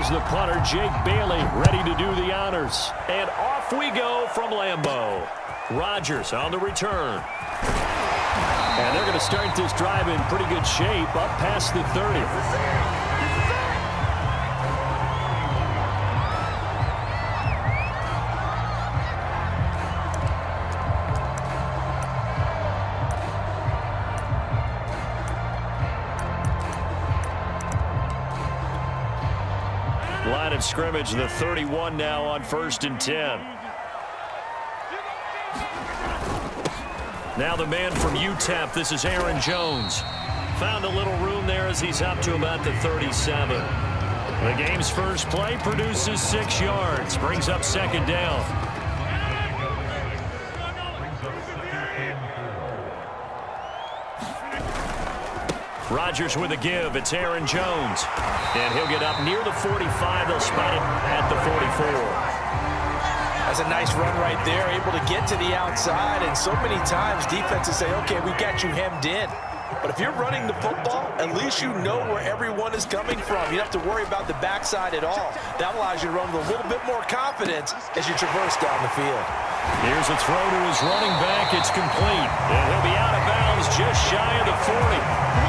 here's the punter, Jake Bailey, ready to do the honors. And off we go from Lambeau. Rodgers on the return. And they're going to start this drive in pretty good shape, up past the 30. Line of scrimmage, the 31 now on 1st and 10. Now the man from UTEP, this is Aaron Jones. Found a little room there as he's up to about the 37. The game's first play produces 6 yards, brings up 2nd down. Rodgers with a give. It's Aaron Jones. And he'll get up near the 45. They'll spot it at the 44. That's a nice run right there, able to get to the outside. And so many times defenses say, okay, we got you hemmed in. But if you're running the football, at least you know where everyone is coming from. You don't have to worry about the backside at all. That allows you to run with a little bit more confidence as you traverse down the field. Here's a throw to his running back. It's complete. And he'll be out of bounds just shy of the 40.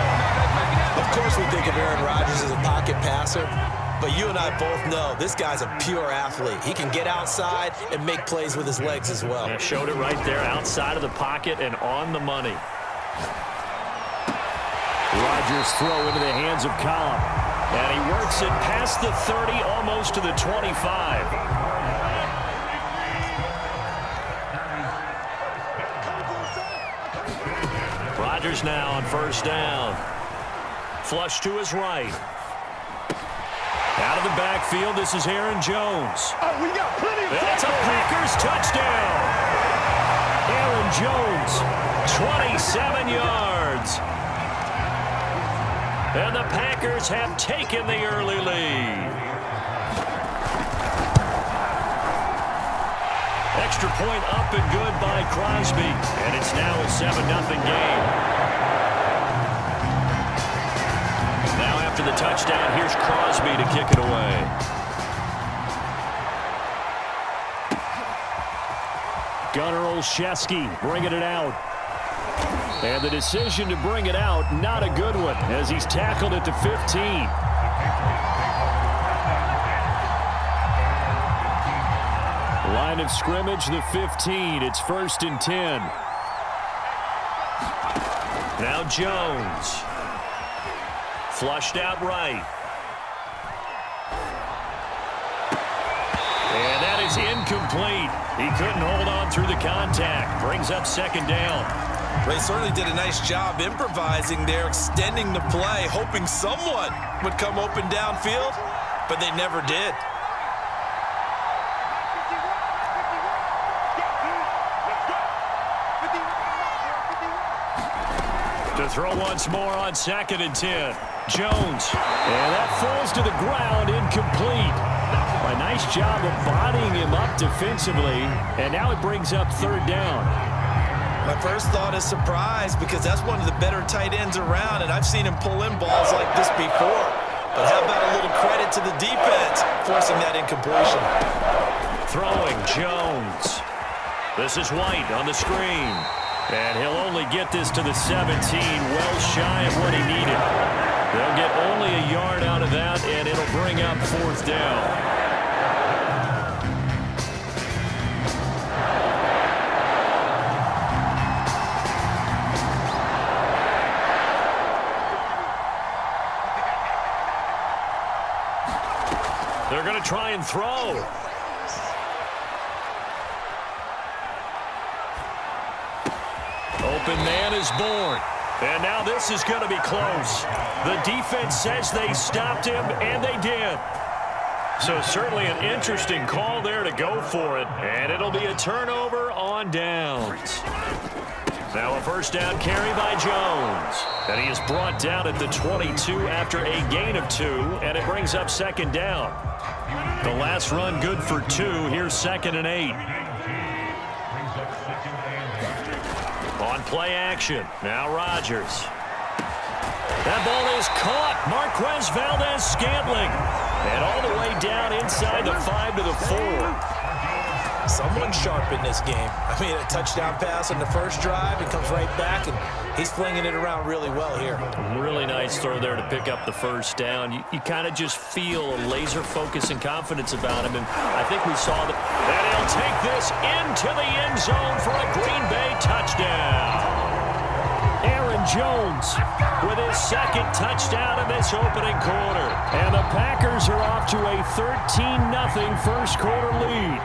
Of course we think of Aaron Rodgers as a pocket passer, but you and I both know this guy's a pure athlete. He can get outside and make plays with his legs as well. Yeah, showed it right there outside of the pocket and on the money. Rodgers throw into the hands of Cobb. And he works it past the 30, almost to the 25. Rodgers now on 1st down. Flush to his right. Out of the backfield, this is Aaron Jones. Oh, we got plenty of That's a Packers touchdown. Aaron Jones, 27 yards. And the Packers have taken the early lead. Extra point up and good by Crosby. And it's now a 7-0 game. After the touchdown, here's Crosby to kick it away. Gunnar Olszewski bringing it out. And the decision to bring it out, not a good one, as he's tackled at the 15. Line of scrimmage, the 15. It's 1st and 10. Now Jones. Flushed out right. And that is incomplete. He couldn't hold on through the contact. Brings up 2nd down. They certainly did a nice job improvising there, extending the play, hoping someone would come open downfield, but they never did. To throw once more on 2nd and 10. Jones. And that falls to the ground, incomplete. A nice job of bodying him up defensively. And now it brings up 3rd down. My first thought is surprise, because that's one of the better tight ends around, and I've seen him pull in balls like this before. But how about a little credit to the defense forcing that incompletion? Throwing Jones. This is White on the screen. And he'll only get this to the 17, well shy of what he needed. They'll get only a yard out of that, and it'll bring up 4th down. They're going to try and throw. Open man is born. And now this is going to be close. The defense says they stopped him, and they did. So certainly an interesting call there to go for it. And it'll be a turnover on downs. Now a 1st down carry by Jones. And he is brought down at the 22 after a gain of 2. And it brings up 2nd down. The last run good for 2. Here's 2nd and 8. On play action. Now Rodgers. That ball is caught. Marquez Valdez-Scantling. And all the way down inside the 5 to the 4. Someone sharp in this game. I mean, a touchdown pass on the first drive. He comes right back, and he's flinging it around really well here. Really nice throw there to pick up the first down. You kind of just feel a laser focus and confidence about him, and I think we saw that. And he'll take this into the end zone for a Green Bay touchdown. Aaron Jones with his second touchdown in this opening quarter. And the Packers are off to a 13-0 first quarter lead.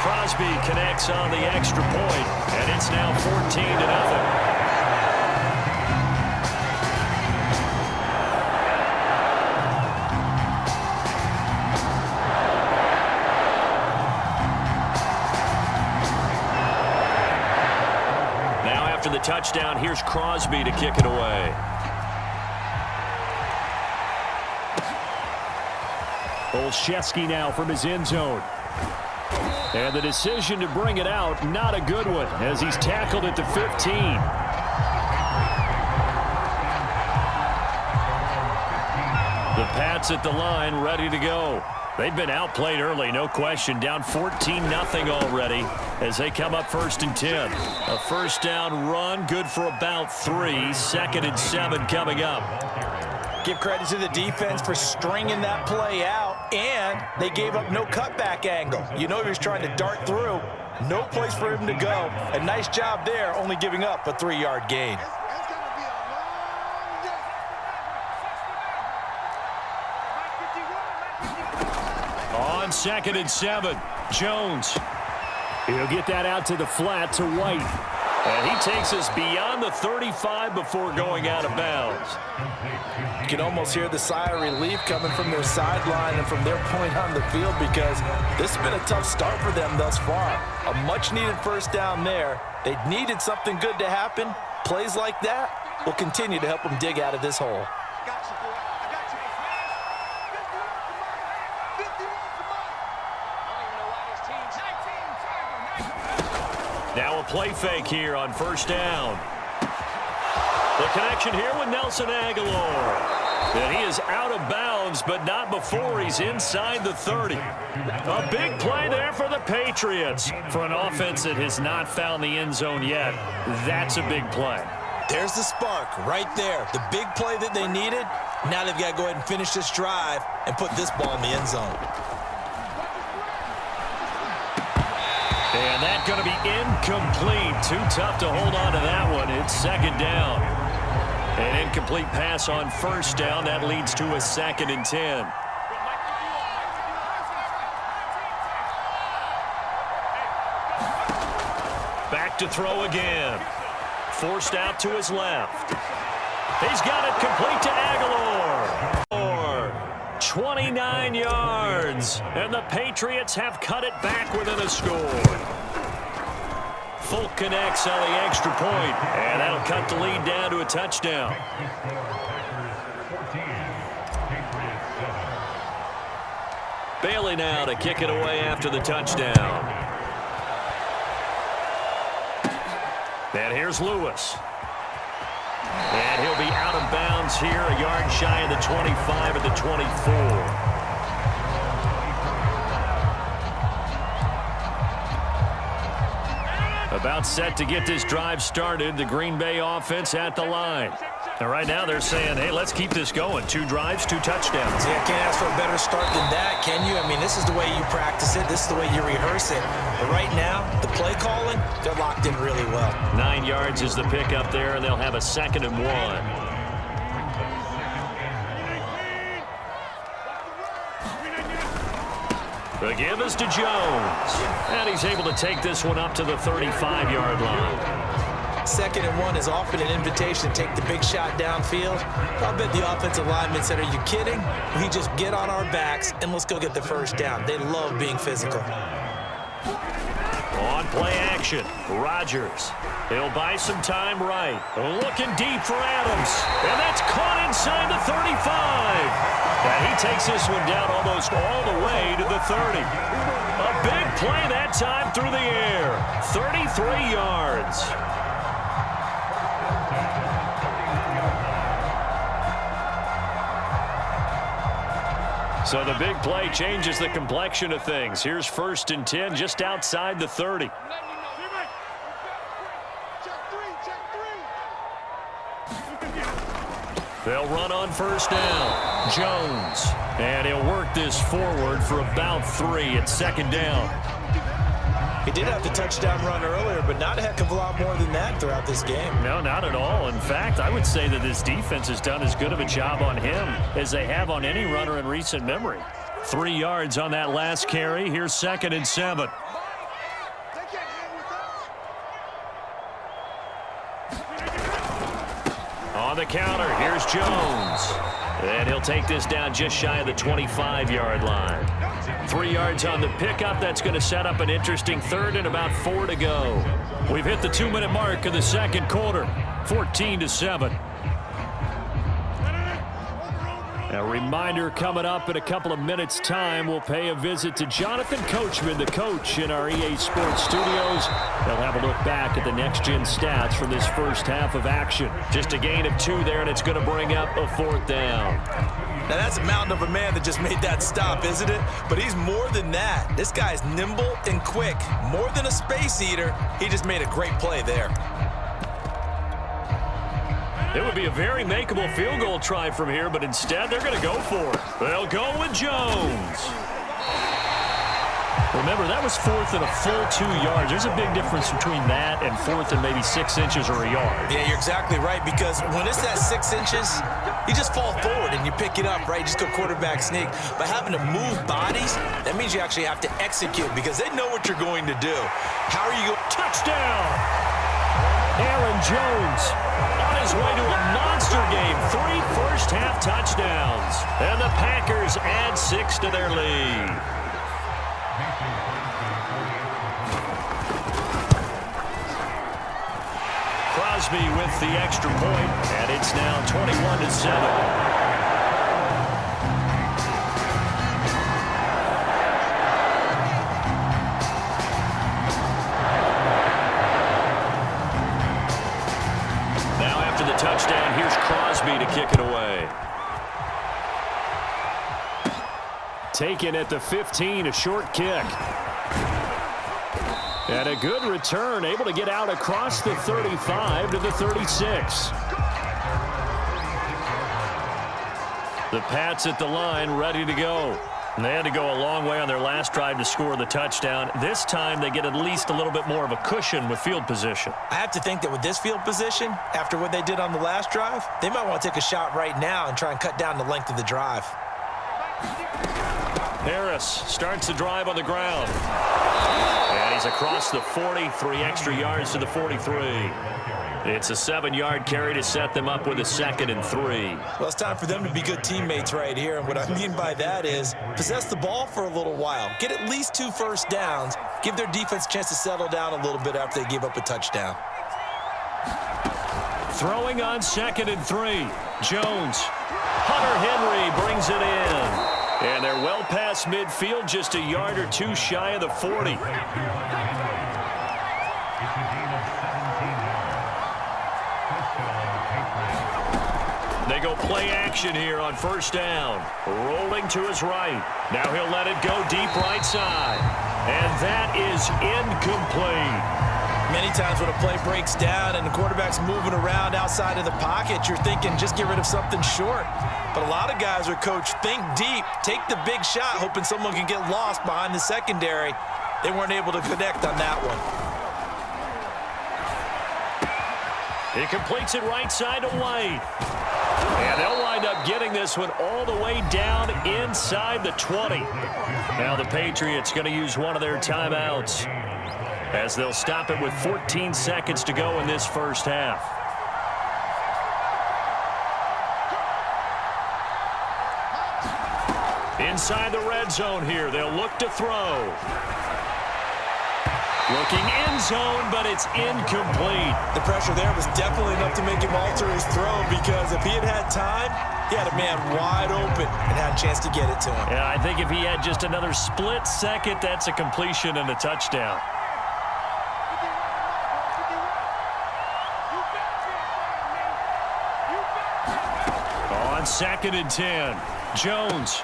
Crosby connects on the extra point, and it's now 14-0. After the touchdown, here's Crosby to kick it away. Olszewski now from his end zone. And the decision to bring it out, not a good one, as he's tackled at the 15. The Pats at the line, ready to go. They've been outplayed early, no question. Down 14-0 already as they come up 1st and 10. A first down run, good for about 3. 2nd and 7 coming up. Give credit to the defense for stringing that play out, and they gave up no cutback angle. You know he was trying to dart through. No place for him to go. A nice job there, only giving up a 3-yard gain. On 2nd and 7, Jones. He'll get that out to the flat to White. And he takes us beyond the 35 before going out of bounds. You can almost hear the sigh of relief coming from their sideline and from their point on the field, because this has been a tough start for them thus far. A much-needed first down there. They needed something good to happen. Plays like that will continue to help them dig out of this hole. Now a play fake here on first down. The connection here with Nelson Aguilar. And he is out of bounds, but not before he's inside the 30. A big play there for the Patriots. For an offense that has not found the end zone yet, that's a big play. There's the spark right there. The big play that they needed. Now they've got to go ahead and finish this drive and put this ball in the end zone. And that's going to be incomplete. Too tough to hold on to that one. It's 2nd down. An incomplete pass on first down. That leads to a 2nd and 10. Back to throw again. Forced out to his left. He's got it complete to Aguilar. 29 yards. And the Patriots have cut it back within a score. Folk connects on the extra point, and that'll cut the lead down to a touchdown. Bailey now to kick it away after the touchdown. And here's Lewis. And he'll be out of bounds here, a yard shy of the 25 at the 24. About set to get this drive started. The Green Bay offense at the line. And right now they're saying, hey, let's keep this going. 2 drives, 2 touchdowns. Yeah, can't ask for a better start than that, can you? I mean, this is the way you practice it. This is the way you rehearse it. But right now, the play calling, they're locked in really well. 9 yards is the pickup there, and they'll have a 2nd and 1. The give is to Jones. And he's able to take this one up to the 35-yard line. 2nd and 1 is often an invitation to take the big shot downfield. I'll bet the offensive lineman said, are you kidding? We just get on our backs and let's go get the first down. They love being physical. On play action, Rodgers. He'll buy some time right. Looking deep for Adams. And that's caught inside the 35. And he takes this one down almost all the way to the 30. A big play that time through the air. 33 yards. So the big play changes the complexion of things. Here's 1st and 10 just outside the 30. They'll run on 1st down. Jones. And he'll work this forward for about 3 at 2nd down. He did have the touchdown run earlier, but not a heck of a lot more than that throughout this game. No, not at all. In fact, I would say that this defense has done as good of a job on him as they have on any runner in recent memory. 3 yards on that last carry. Here's 2nd and 7. On the counter, here's Jones. And he'll take this down just shy of the 25-yard line. 3 yards on the pickup. That's going to set up an interesting 3rd and about 4 to go. We've hit the 2-minute mark of the 2nd quarter. 14-7. A reminder coming up in a couple of minutes' time. We'll pay a visit to Jonathan Coachman, the coach in our EA Sports studios. They'll have a look back at the next-gen stats from this first half of action. Just a gain of 2 there, and it's going to bring up a 4th down. Now, that's a mountain of a man that just made that stop, isn't it? But he's more than that. This guy's nimble and quick. More than a space eater, he just made a great play there. It would be a very makeable field goal try from here, but instead they're going to go for it. They'll go with Jones. Remember, that was 4th and a full 2 yards. There's a big difference between that and 4th and maybe 6 inches or a yard. Yeah, you're exactly right, because when it's that 6 inches, you just fall forward and you pick it up, right? Just go quarterback sneak. But having to move bodies, that means you actually have to execute because they know what you're going to do. How are you going? Touchdown! Aaron Jones on his way to a monster game. 3 first-half touchdowns. And the Packers add 6 to their lead. Crosby with the extra point, and it's now 21-7. Touchdown. Here's Crosby to kick it away. Taken at the 15, a short kick. And a good return, able to get out across the 35 to the 36. The Pats at the line, ready to go. And they had to go a long way on their last drive to score the touchdown. This time they get at least a little bit more of a cushion with field position. I have to think that with this field position, after what they did on the last drive, they might want to take a shot right now and try and cut down the length of the drive. Harris starts the drive on the ground. And he's across the 40, 3 extra yards to the 43. It's a 7-yard carry to set them up with a 2nd and 3. Well, it's time for them to be good teammates right here. And what I mean by that is possess the ball for a little while. Get at least 2 first downs. Give their defense a chance to settle down a little bit after they give up a touchdown. Throwing on 2nd and 3. Jones. Hunter Henry brings it in. And they're well past midfield, just a yard or 2 shy of the 40. They go play action here on 1st down. Rolling to his right. Now he'll let it go deep right side. And that is incomplete. Many times when a play breaks down and the quarterback's moving around outside of the pocket, you're thinking just get rid of something short. But a lot of guys are coached, think deep, take the big shot, hoping someone can get lost behind the secondary. They weren't able to connect on that one. He completes it right side to White. And they'll wind up getting this one all the way down inside the 20. Now the Patriots going to use one of their timeouts as they'll stop it with 14 seconds to go in this first half. Inside the red zone here, they'll look to throw. Looking end zone, but it's incomplete. The pressure there was definitely enough to make him alter his throw, because if he had had time, he had a man wide open and had a chance to get it to him. Yeah, I think if he had just another split second, that's a completion and a touchdown. On 2nd and 10, Jones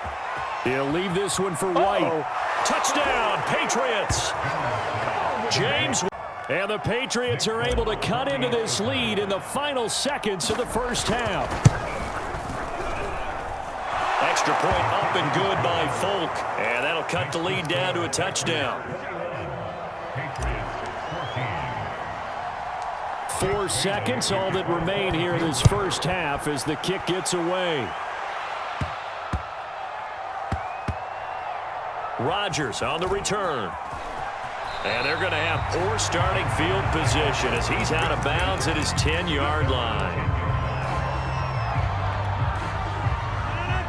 He'll leave this one for White. Touchdown, Patriots. James. And the Patriots are able to cut into this lead in the final seconds of the first half. Extra point up and good by Folk. And that'll cut the lead down to a touchdown. 4 seconds, all that remain here in this first half as the kick gets away. Rodgers on the return. And they're going to have poor starting field position as he's out of bounds at his 10-yard line.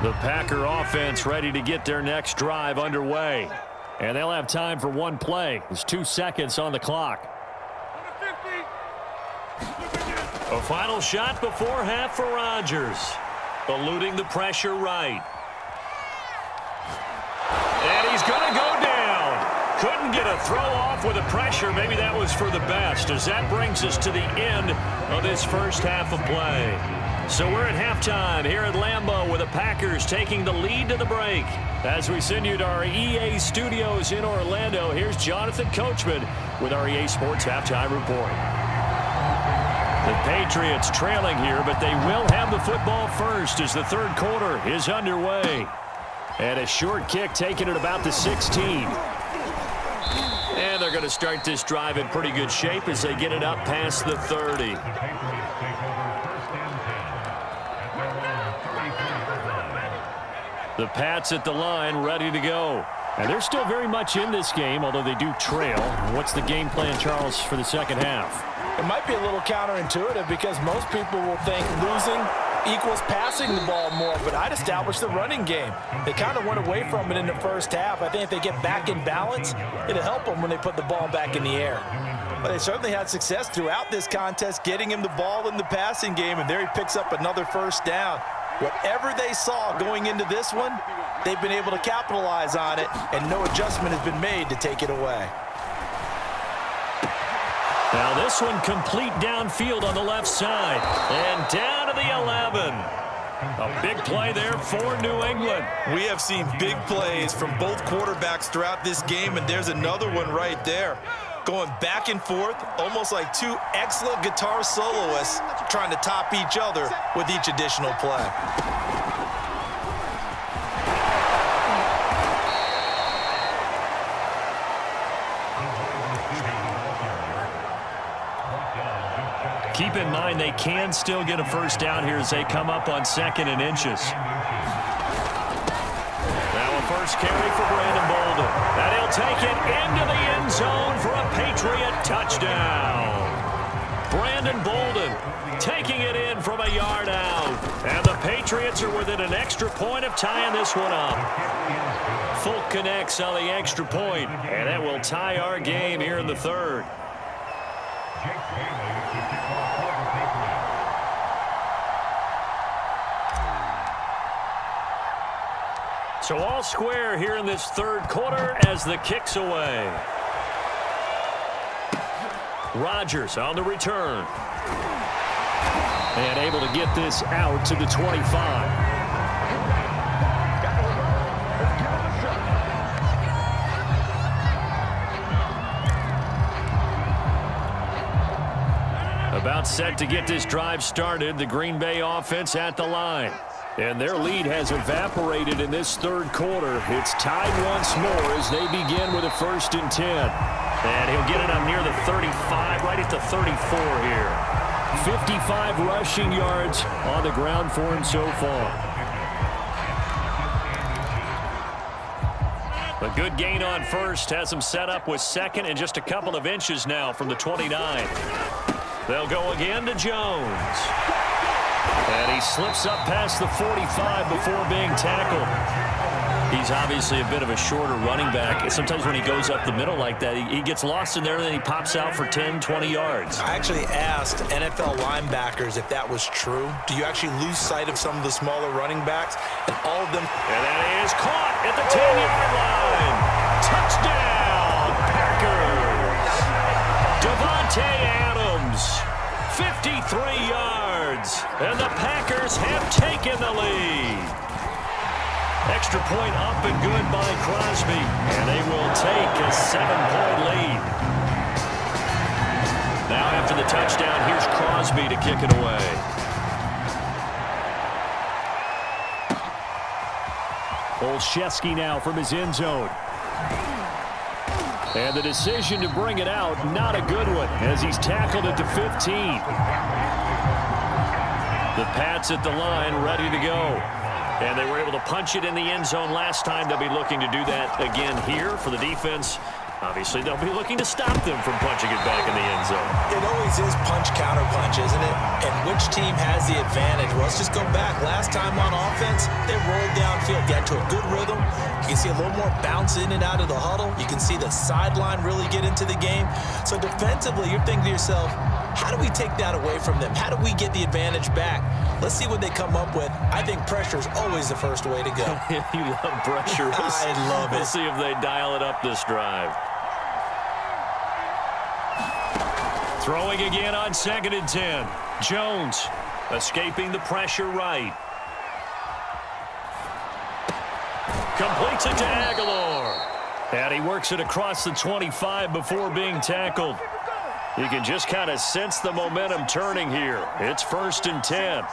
The Packer offense ready to get their next drive underway. And they'll have time for one play. There's 2 seconds on the clock. A final shot before half for Rodgers. Eluding the pressure right. And he's going to go down. Couldn't get a throw off with the pressure. Maybe that was for the best, as that brings us to the end of this first half of play. So we're at halftime here at Lambeau with the Packers taking the lead to the break. As we send you to our EA studios in Orlando, here's Jonathan Coachman with our EA Sports Halftime Report. The Patriots trailing here, but they will have the football first as the third quarter is underway. And a short kick taken at about the 16. And they're going to start this drive in pretty good shape as they get it up past the 30. The Pats at the line ready to go. And they're still very much in this game, although they do trail. What's the game plan, Charles, for the second half? It might be a little counterintuitive because most people will think losing equals passing the ball more, but I'd establish the running game. They kind of went away from it in the first half. I think if they get back in balance, it'll help them when they put the ball back in the air. But they certainly had success throughout this contest getting him the ball in the passing game, and there he picks up another first down. Whatever they saw going into this one, they've been able to capitalize on it, and no adjustment has been made to take it away. Now this one complete downfield on the left side. And down to the 11. A big play there for New England. We have seen big plays from both quarterbacks throughout this game, and there's another one right there. Going back and forth, almost like two excellent guitar soloists trying to top each other with each additional play. Keep in mind they can still get a first down here as they come up on 2nd and inches. Now a first carry for Brandon Bolden. And he'll take it into the end zone for a Patriot touchdown. Brandon Bolden taking it in from a yard out. And the Patriots are within an extra point of tying this one up. Folk connects on the extra point, and that will tie our game here in the third. So all square here in this third quarter as the kick's away. Rodgers on the return. And able to get this out to the 25. About set to get this drive started, the Green Bay offense at the line. And their lead has evaporated in this third quarter. It's tied once more as they begin with a 1st and 10. And he'll get it up near the 35, right at the 34 here. 55 rushing yards on the ground for him so far. A good gain on first has him set up with 2nd and just a couple of inches now from the 29. They'll go again to Jones. And he slips up past the 45 before being tackled. He's obviously a bit of a shorter running back. Sometimes when he goes up the middle like that, he gets lost in there and then he pops out for 10, 20 yards. I actually asked NFL linebackers if that was true. Do you actually lose sight of some of the smaller running backs? And all of them. And that is caught at the 10-yard line. Touchdown, Packers. Devontae Adams, 53 yards. And the Packers have taken the lead. Extra point up and good by Crosby. And they will take a 7-point lead. Now after the touchdown, here's Crosby to kick it away. Olszewski now from his end zone. And the decision to bring it out, not a good one, as he's tackled at the 15. The Pats at the line, ready to go. And they were able to punch it in the end zone last time. They'll be looking to do that again here for the defense. Obviously, they'll be looking to stop them from punching it back in the end zone. It always is punch-counter-punch, isn't it? And which team has the advantage? Well, let's just go back. Last time on offense, they rolled downfield, got to a good rhythm. You can see a little more bounce in and out of the huddle. You can see the sideline really get into the game. So defensively, you're thinking to yourself, how do we take that away from them? How do we get the advantage back? Let's see what they come up with. I think pressure is always the first way to go. You love pressure. I love it. We'll see if they dial it up this drive. Throwing again on 2nd and 10. Jones escaping the pressure right. Completes it to Aguilar. And he works it across the 25 before being tackled. You can just kind of sense the momentum turning here. It's 1st and 10.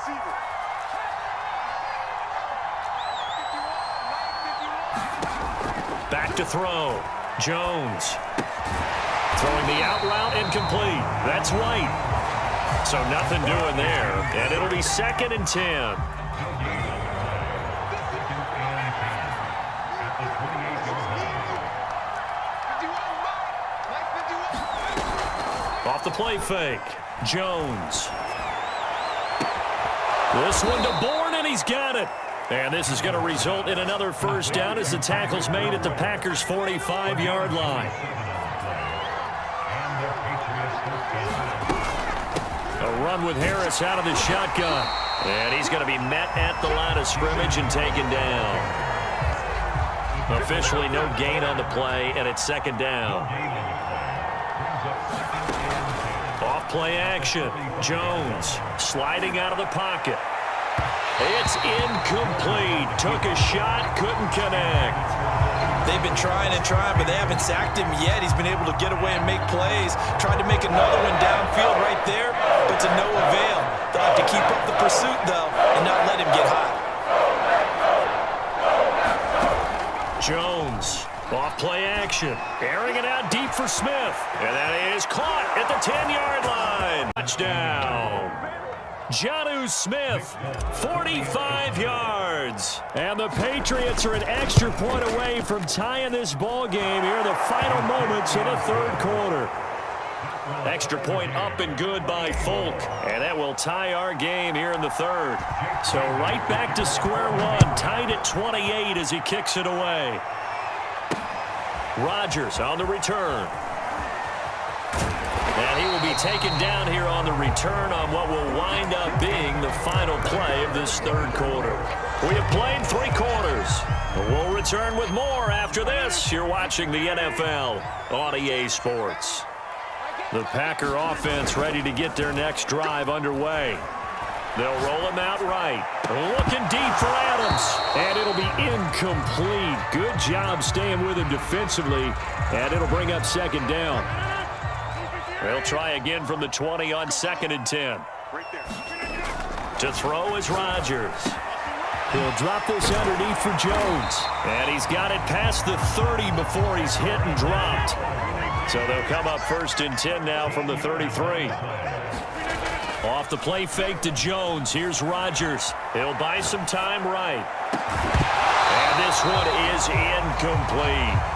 Back to throw. Jones. Throwing the out route incomplete. That's White. So nothing doing there. And it'll be 2nd and 10. Off the play fake. Jones. This one to Bourne, and he's got it. And this is going to result in another first down as the tackle's made at the Packers' 45-yard line. A run with Harris out of the shotgun. And he's going to be met at the line of scrimmage and taken down. Officially no gain on the play, and it's 2nd down. Off-play action. Jones sliding out of the pocket. It's incomplete. Took a shot, couldn't connect. They've been trying and trying, but they haven't sacked him yet. He's been able to get away and make plays. Tried to make another one downfield right there, but to no avail. They'll have to keep up the pursuit, though, and not let him get hot. Jones, off-play action. Airing it out deep for Smith. And that is caught at the 10-yard line. Touchdown. Jonnu Smith, 45 yards. And the Patriots are an extra point away from tying this ball game here in the final moments of the 3rd quarter. Extra point up and good by Folk. And that will tie our game here in the 3rd. So right back to square one, tied at 28 as he kicks it away. Rodgers on the return. And he will be taken down here on the return on what will wind up being the final play of this 3rd quarter. We have played 3 quarters. We'll return with more after this. You're watching the NFL on EA Sports. The Packer offense ready to get their next drive underway. They'll roll him out right. Looking deep for Adams. And it'll be incomplete. Good job staying with him defensively. And it'll bring up 2nd down. They'll try again from the 20 on 2nd and 10. To throw is Rodgers. He'll drop this underneath for Jones. And he's got it past the 30 before he's hit and dropped. So they'll come up 1st and 10 now from the 33. Off the play fake to Jones. Here's Rodgers. He'll buy some time right. And this one is incomplete.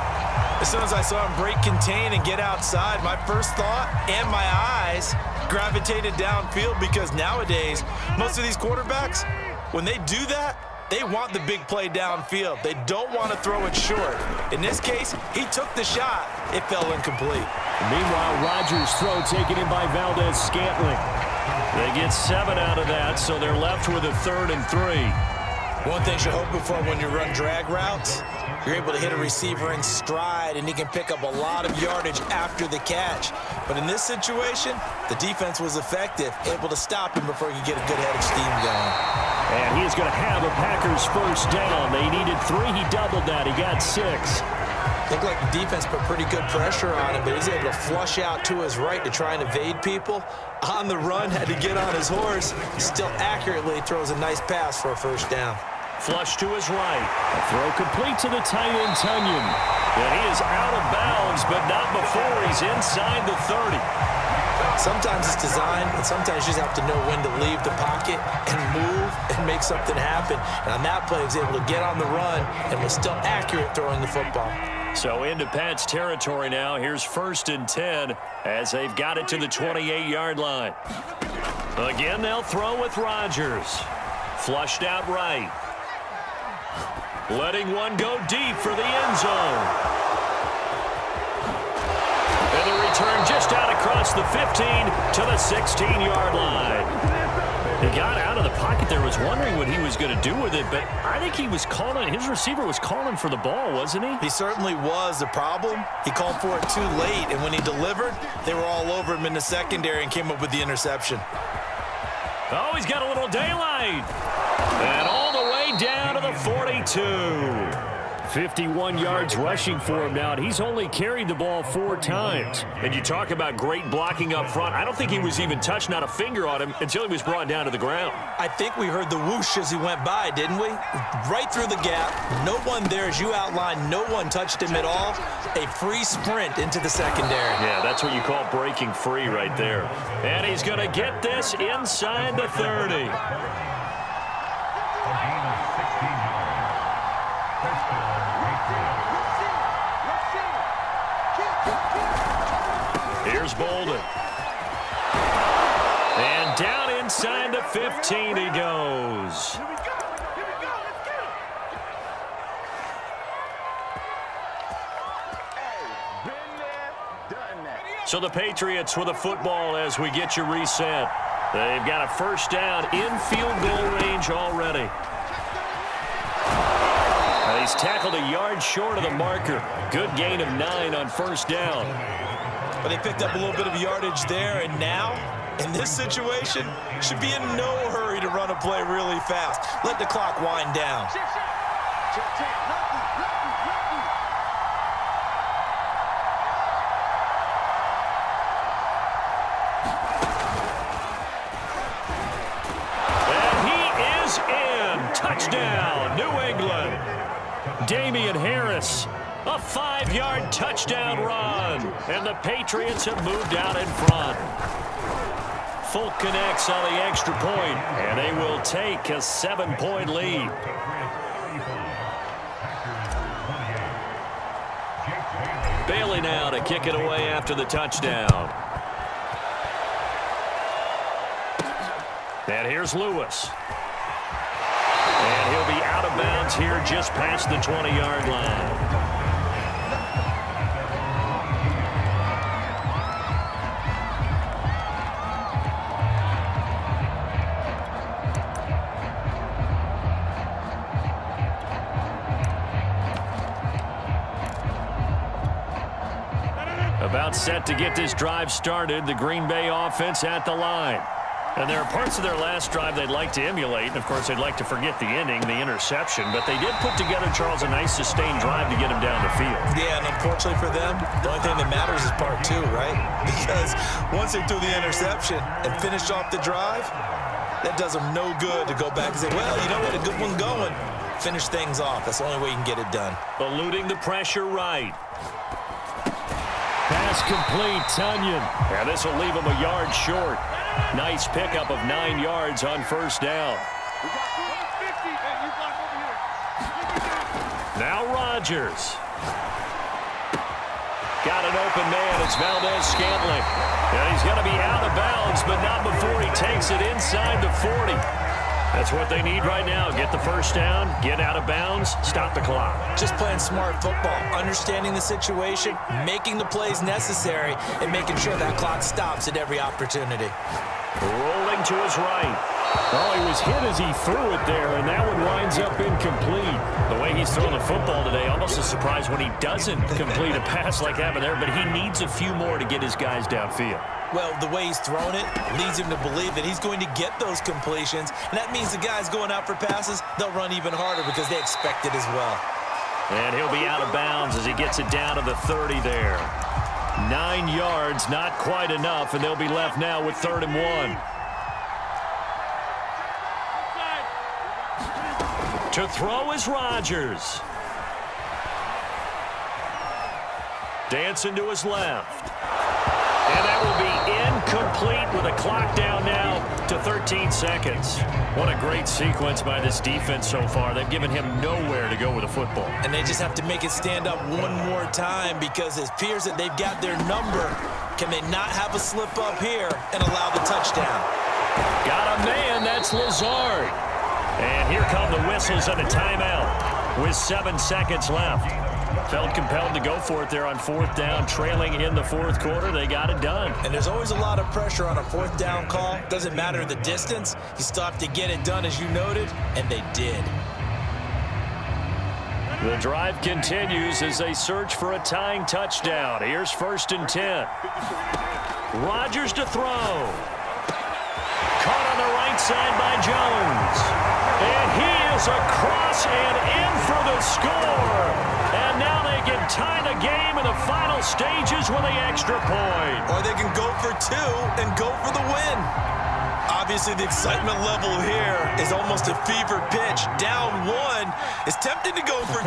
As soon as I saw him break contain and get outside, my first thought and my eyes gravitated downfield, because nowadays, most of these quarterbacks, when they do that, they want the big play downfield. They don't want to throw it short. In this case, he took the shot. It fell incomplete. Meanwhile, Rodgers' throw taken in by Valdez-Scantling. They get 7 out of that, so they're left with a 3rd and 3. One thing you're hoping for when you run drag routes, you're able to hit a receiver in stride, and he can pick up a lot of yardage after the catch. But in this situation, the defense was effective, able to stop him before he could get a good head of steam going. And he is going to have a Packers first down. They needed 3. He doubled that. He got 6. Looked like the defense put pretty good pressure on him, but he's able to flush out to his right to try and evade people. On the run, had to get on his horse. Still accurately throws a nice pass for a first down. Flush to his right. A throw complete to the tight end, Tunyon. And he is out of bounds, but not before he's inside the 30. Sometimes it's design, and sometimes you just have to know when to leave the pocket and move and make something happen. And on that play, he was able to get on the run and was still accurate throwing the football. So into Pat's territory now. Here's 1st and 10 as they've got it to the 28-yard line. Again, they'll throw with Rodgers. Flushed out right. Letting one go deep for the end zone. And the return just out across the 15 to the 16-yard line. He got out of the pocket there, was wondering what he was going to do with it, but I think he was calling, his receiver was calling for the ball, wasn't he? He certainly was. The problem, he called for it too late, and when he delivered, they were all over him in the secondary and came up with the interception. Oh, he's got a little daylight. And all the way down to the 42. 51 yards rushing for him now, and he's only carried the ball 4 times. And you talk about great blocking up front. I don't think he was even touched, not a finger on him, until he was brought down to the ground. I think we heard the whoosh as he went by, didn't we? Right through the gap. No one there, as you outlined. No one touched him at all. A free sprint into the secondary. Yeah, that's what you call breaking free right there. And he's going to get this inside the 30. Here's Bolden. And down inside the 15 he goes. So the Patriots with a football as we get you reset. They've got a first down in field goal range already. And he's tackled a yard short of the marker. Good gain of 9 on first down. But they picked up a little bit of yardage there, and now, in this situation, should be in no hurry to run a play really fast. Let the clock wind down. And he is in. Touchdown, New England. Damian Harris. A 5-yard touchdown run, and the Patriots have moved out in front. Folk connects on the extra point, and they will take a 7-point lead. Bailey now to kick it away after the touchdown. And here's Lewis. And he'll be out of bounds here just past the 20-yard line. About set to get this drive started, the Green Bay offense at the line. And there are parts of their last drive they'd like to emulate. And, of course, they'd like to forget the ending, the interception. But they did put together, Charles, a nice sustained drive to get him down the field. Yeah, and unfortunately for them, the only thing that matters is part 2, right? Because once they threw the interception and finished off the drive, that does them no good to go back and say, well, you know what, a good one going. Finish things off. That's the only way you can get it done. Eluding the pressure right. Pass complete, Tunyon. And this will leave him a yard short. Nice pickup of 9 yards on first down. Now Rodgers. Got an open man. It's Valdez-Scantling. And he's going to be out of bounds, but not before he takes it inside the 40. That's what they need right now. Get the first down, get out of bounds, stop the clock. Just playing smart football, understanding the situation, making the plays necessary, and making sure that clock stops at every opportunity. Rolling to his right. Oh, he was hit as he threw it there, and that one winds up incomplete. The way he's throwing the football today, almost a surprise when he doesn't complete a pass like happened there, but he needs a few more to get his guys downfield. Well, the way he's thrown it leads him to believe that he's going to get those completions, and that means the guys going out for passes, they'll run even harder because they expect it as well. And he'll be out of bounds as he gets it down to the 30 there. 9 yards, not quite enough, and they'll be left now with 3rd and 1. To throw is Rodgers. Dancing to his left. And that will be incomplete with a clock down now to 13 seconds. What a great sequence by this defense so far. They've given him nowhere to go with the football. And they just have to make it stand up one more time because it appears that they've got their number. Can they not have a slip up here and allow the touchdown? Got a man, that's Lazard. And here come the whistles and a timeout with 7 seconds left. Felt compelled to go for it there on 4th down, trailing in the 4th quarter. They got it done. And there's always a lot of pressure on a 4th down call. Doesn't matter the distance. You still have to get it done, as you noted, and they did. The drive continues as they search for a tying touchdown. Here's 1st and 10. Rodgers to throw. Caught on the right side by Jones. And he is across and in for the score. And now they can tie the game in the final stages with the extra point. Or they can go for 2 and go for the win. Obviously, the excitement level here is almost a fever pitch. Down 1. It's tempting to go for 2.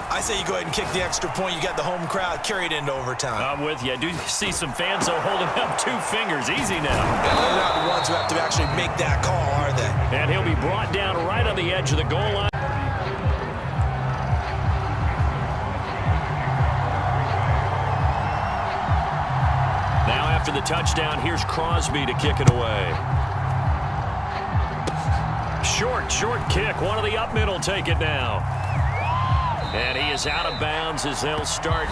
I say you go ahead and kick the extra point. You got the home crowd. Carry it into overtime. I'm with you. I do see some fans, though, holding up 2 fingers. Easy now. And they're not the ones who have to actually make that call, are they? And he'll be brought down right on the edge of the goal line. Now after the touchdown, here's Crosby to kick it away. Short kick. One of the up middle take it now. And he is out of bounds as they'll start.